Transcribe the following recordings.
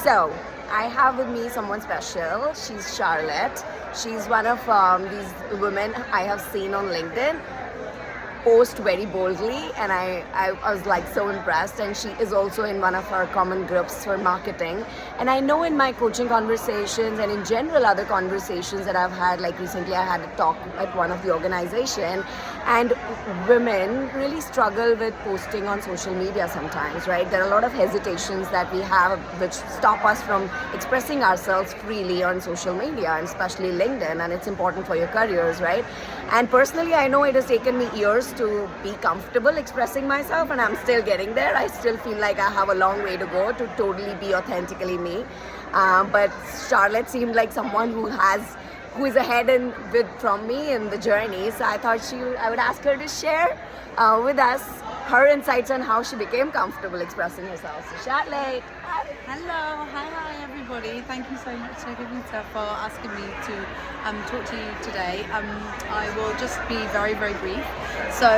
So, I have with me someone special. She's Charlotte. She's one of these women I have seen on LinkedIn post very boldly, and I was like so impressed. And she is also in one of our common groups for marketing. And I know in my coaching conversations and in general other conversations that I've had, like recently I had a talk at one of the organization, and women really struggle with posting on social media sometimes, right? There are a lot of hesitations that we have which stop us from expressing ourselves freely on social media, and especially LinkedIn, and it's important for your careers, right? And personally, I know it has taken me years to be comfortable expressing myself, and I'm still getting there. I still feel like I have a long way to go to totally be authentically me. But Charlotte seemed like someone who is ahead from me in the journey. So I thought I would ask her to share with us her insights on how she became comfortable expressing herself. So Charlotte, hi. Hello, hi everybody. Thank you so much, Gavita, for asking me to talk to you today. I will just be very, very brief. So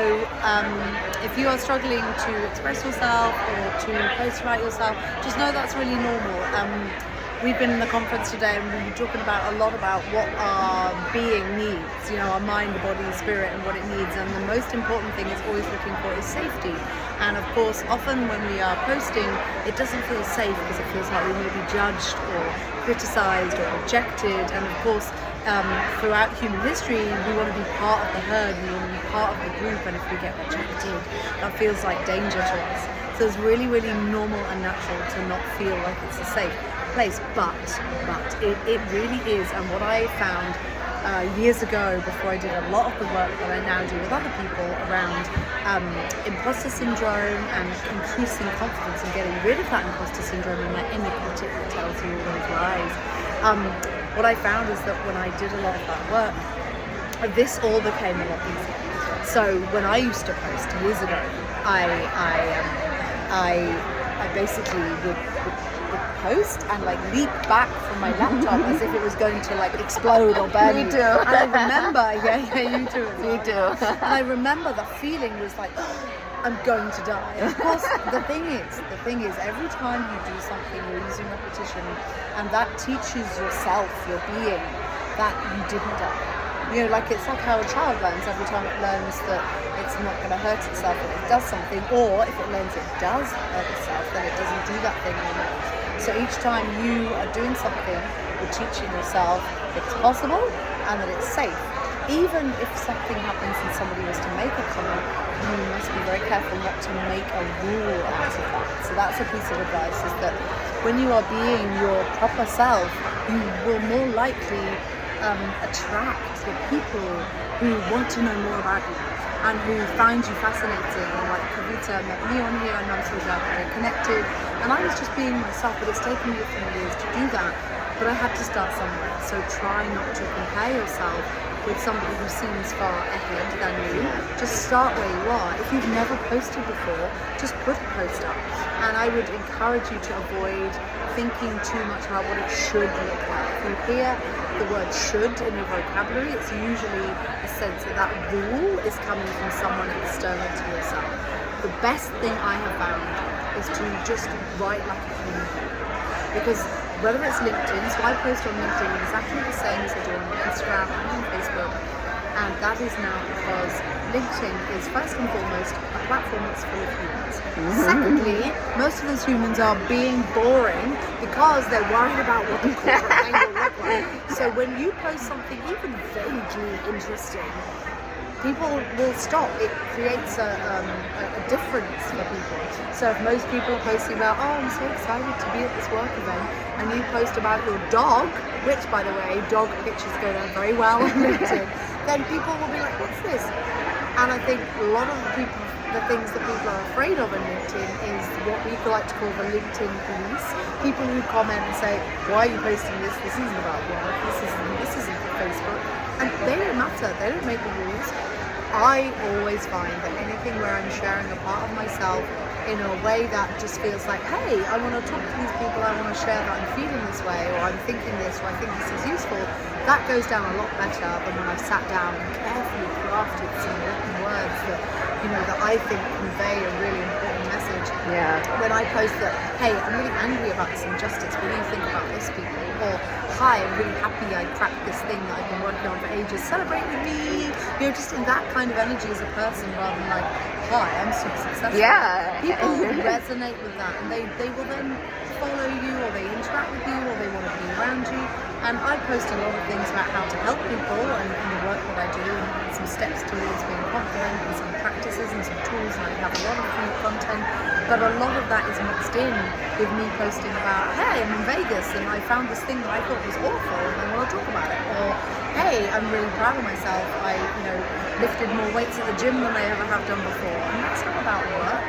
if you are struggling to express yourself or to post about yourself, just know that's really normal. We've been in the conference today and we've been talking about a lot about what our being needs, our mind, the body, spirit, and what it needs. And the most important thing it's always looking for is safety. And of course, often when we are posting, it doesn't feel safe because it feels like we may be judged or criticized or rejected. And of course, throughout human history, we want to be part of the herd, we want to be part of the group. And if we get rejected, that feels like danger to us. So it's really, really normal and natural to not feel like it's a safe place, but it really is. And what I found years ago, before I did a lot of the work that I now do with other people around imposter syndrome and increasing confidence and getting rid of that imposter syndrome and that inner critic that tells you all those lies, what I found is that when I did a lot of that work, this all became a lot easier. So when I used to post years ago, I basically would post and leap back from my laptop as if it was going to explode or burn. Me too. And I remember, you too. Me too. And I remember the feeling was like, I'm going to die. And of course, the thing is, every time you do something, you're using repetition, and that teaches yourself, your being, that you didn't die. It's like how a child learns. Every time it learns that it's not going to hurt itself when it does something, or if it learns it does hurt itself, then it doesn't do that thing anymore. So each time you are doing something, you're teaching yourself it's possible and that it's safe. Even if something happens and somebody was to make a comment, you must be very careful not to make a rule out of that. So that's a piece of advice, is that when you are being your proper self, you will more likely attract the people who want to know more about you and who find you fascinating. Like Kavita met me on here, and I'm so glad that we're connected. And I was just being myself, but it's taken me a few years to do that. But I had to start somewhere. So try not to compare yourself with somebody who seems far ahead than you. Just start where you are. If you've never posted before, just put a post up. And I would encourage you to avoid thinking too much about what it should look like. If you hear the word should in your vocabulary, it's usually a sense that that rule is coming from someone external to yourself. The best thing I have found is to just write like a human being. Because whether it's LinkedIn, so I post on LinkedIn exactly the same as I do on Instagram and on Facebook, and that is now because LinkedIn is first and foremost a platform that's full of humans. Secondly, most of those humans are being boring because they're worried about what the corporate angle look like. So when you post something even vaguely interesting, people will stop. It creates a difference for people. So if most people are posting about, I'm so excited to be at this work event, and you post about your dog, which, by the way, dog pictures go down very well on LinkedIn, then people will be like, what's this? And I think a lot of the things that people are afraid of in LinkedIn is what we like to call the LinkedIn police. People who comment and say, why are you posting this? This isn't about work. This isn't Facebook. And they don't matter. They don't make the rules. I always find that anything where I'm sharing a part of myself in a way that just feels like, hey, I want to talk to these people, I want to share that I'm feeling this way, or I'm thinking this, or I think this is useful, that goes down a lot better than when I've sat down and carefully crafted some written words that I think convey a really important message Yeah. When I post that, hey, I'm really angry about this injustice, what do you think about this, people? Or, hi, I'm really happy I cracked this thing that I've been working on for ages, celebrate with me. You know, just in that kind of energy as a person, rather than like, hi, I'm super successful. Yeah. People resonate with that, and they will then follow you, or they interact with you, or they want to be around you. And I post a lot of things about how to help people and the work that I do, and some steps towards being confident, and some practices and some tools, and I have a lot of free content. But a lot of that is mixed in with me posting about, hey, I'm in Vegas and I found this thing that I thought was awful and I want to talk about it. Or, hey, I'm really proud of myself. I, lifted more weights at the gym than I ever have done before. And that's not about work.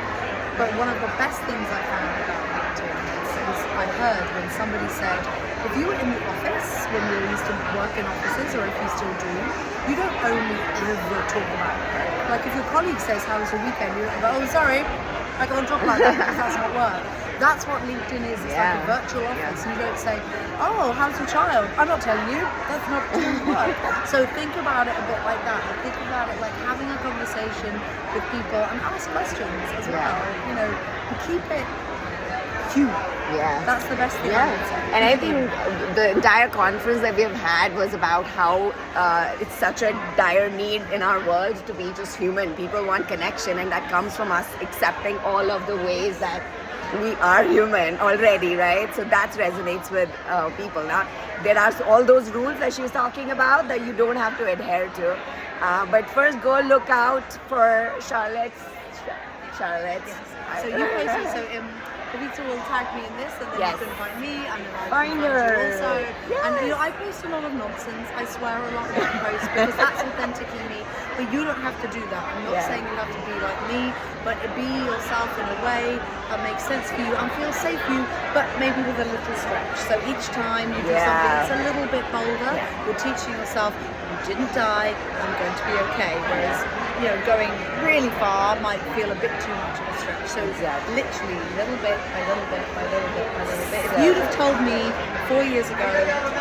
But one of the best things I found about LinkedIn is I heard when somebody said, if you were in the office when you used to work in offices, or if you still do, you don't only ever talk about it. Like if your colleague says, how was your weekend? You don't go, oh, sorry, I can't talk about that because that's not work. That's what LinkedIn is. It's like a virtual office. And you don't say, oh, how's your child? I'm not telling you. That's not doing work. So think about it a bit like that. And think about it like having a conversation with people and ask questions as well. And keep it human. Yeah. That's the best thing I would say. And I think the entire conference that we've had was about how it's such a dire need in our world to be just human. People want connection, and that comes from us accepting all of the ways that we are human already, right? So that resonates with people. Now, there are all those rules that she was talking about that you don't have to adhere to. But first, go look out for Charlotte's. Yes. So you posted, Kavita will tag me in this, and then you can find me, and then I Find can her. find you also. Yes. And I post a lot of nonsense. I swear a lot when I post because that's authentically me. But you don't have to do that. I'm not saying you have to be like me, but be yourself in a way that makes sense for you and feels safe for you, but maybe with a little stretch. So each time you do something that's a little bit bolder, you're teaching yourself, you didn't die, I'm going to be okay. Whereas, going really far might feel a bit too much of a stretch. So literally little bit by little bit by little bit by little bit. If you'd have told me 4 years ago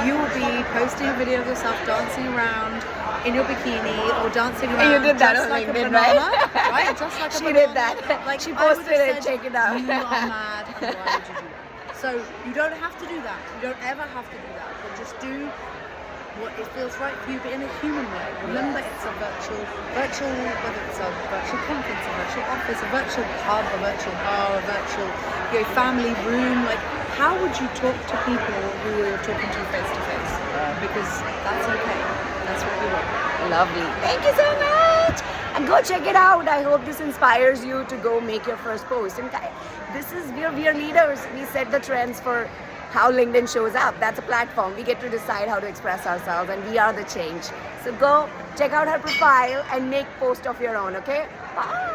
you will be posting a video of yourself dancing around in your bikini or dancing around and you did that just on like LinkedIn, a banana, right? Just like a she banana. did that. Like she I would posted have it. said, Check it out. You are mad. And why would you do that? So you don't have to do that. You don't ever have to do that. But just do what it feels right for you, but in a human way. Remember, it's a virtual, whether it's a virtual conference, a virtual office, a virtual pub, a virtual bar, a virtual family room. Like, how would you talk to people who you're talking to face to face? Because that's okay. That's what we want. Lovely. Thank you so much. And go check it out. I hope this inspires you to go make your first post. And we are leaders. We set the trends for how LinkedIn shows up. That's a platform. We get to decide how to express ourselves, and we are the change. So go check out her profile and make post of your own, okay? Bye.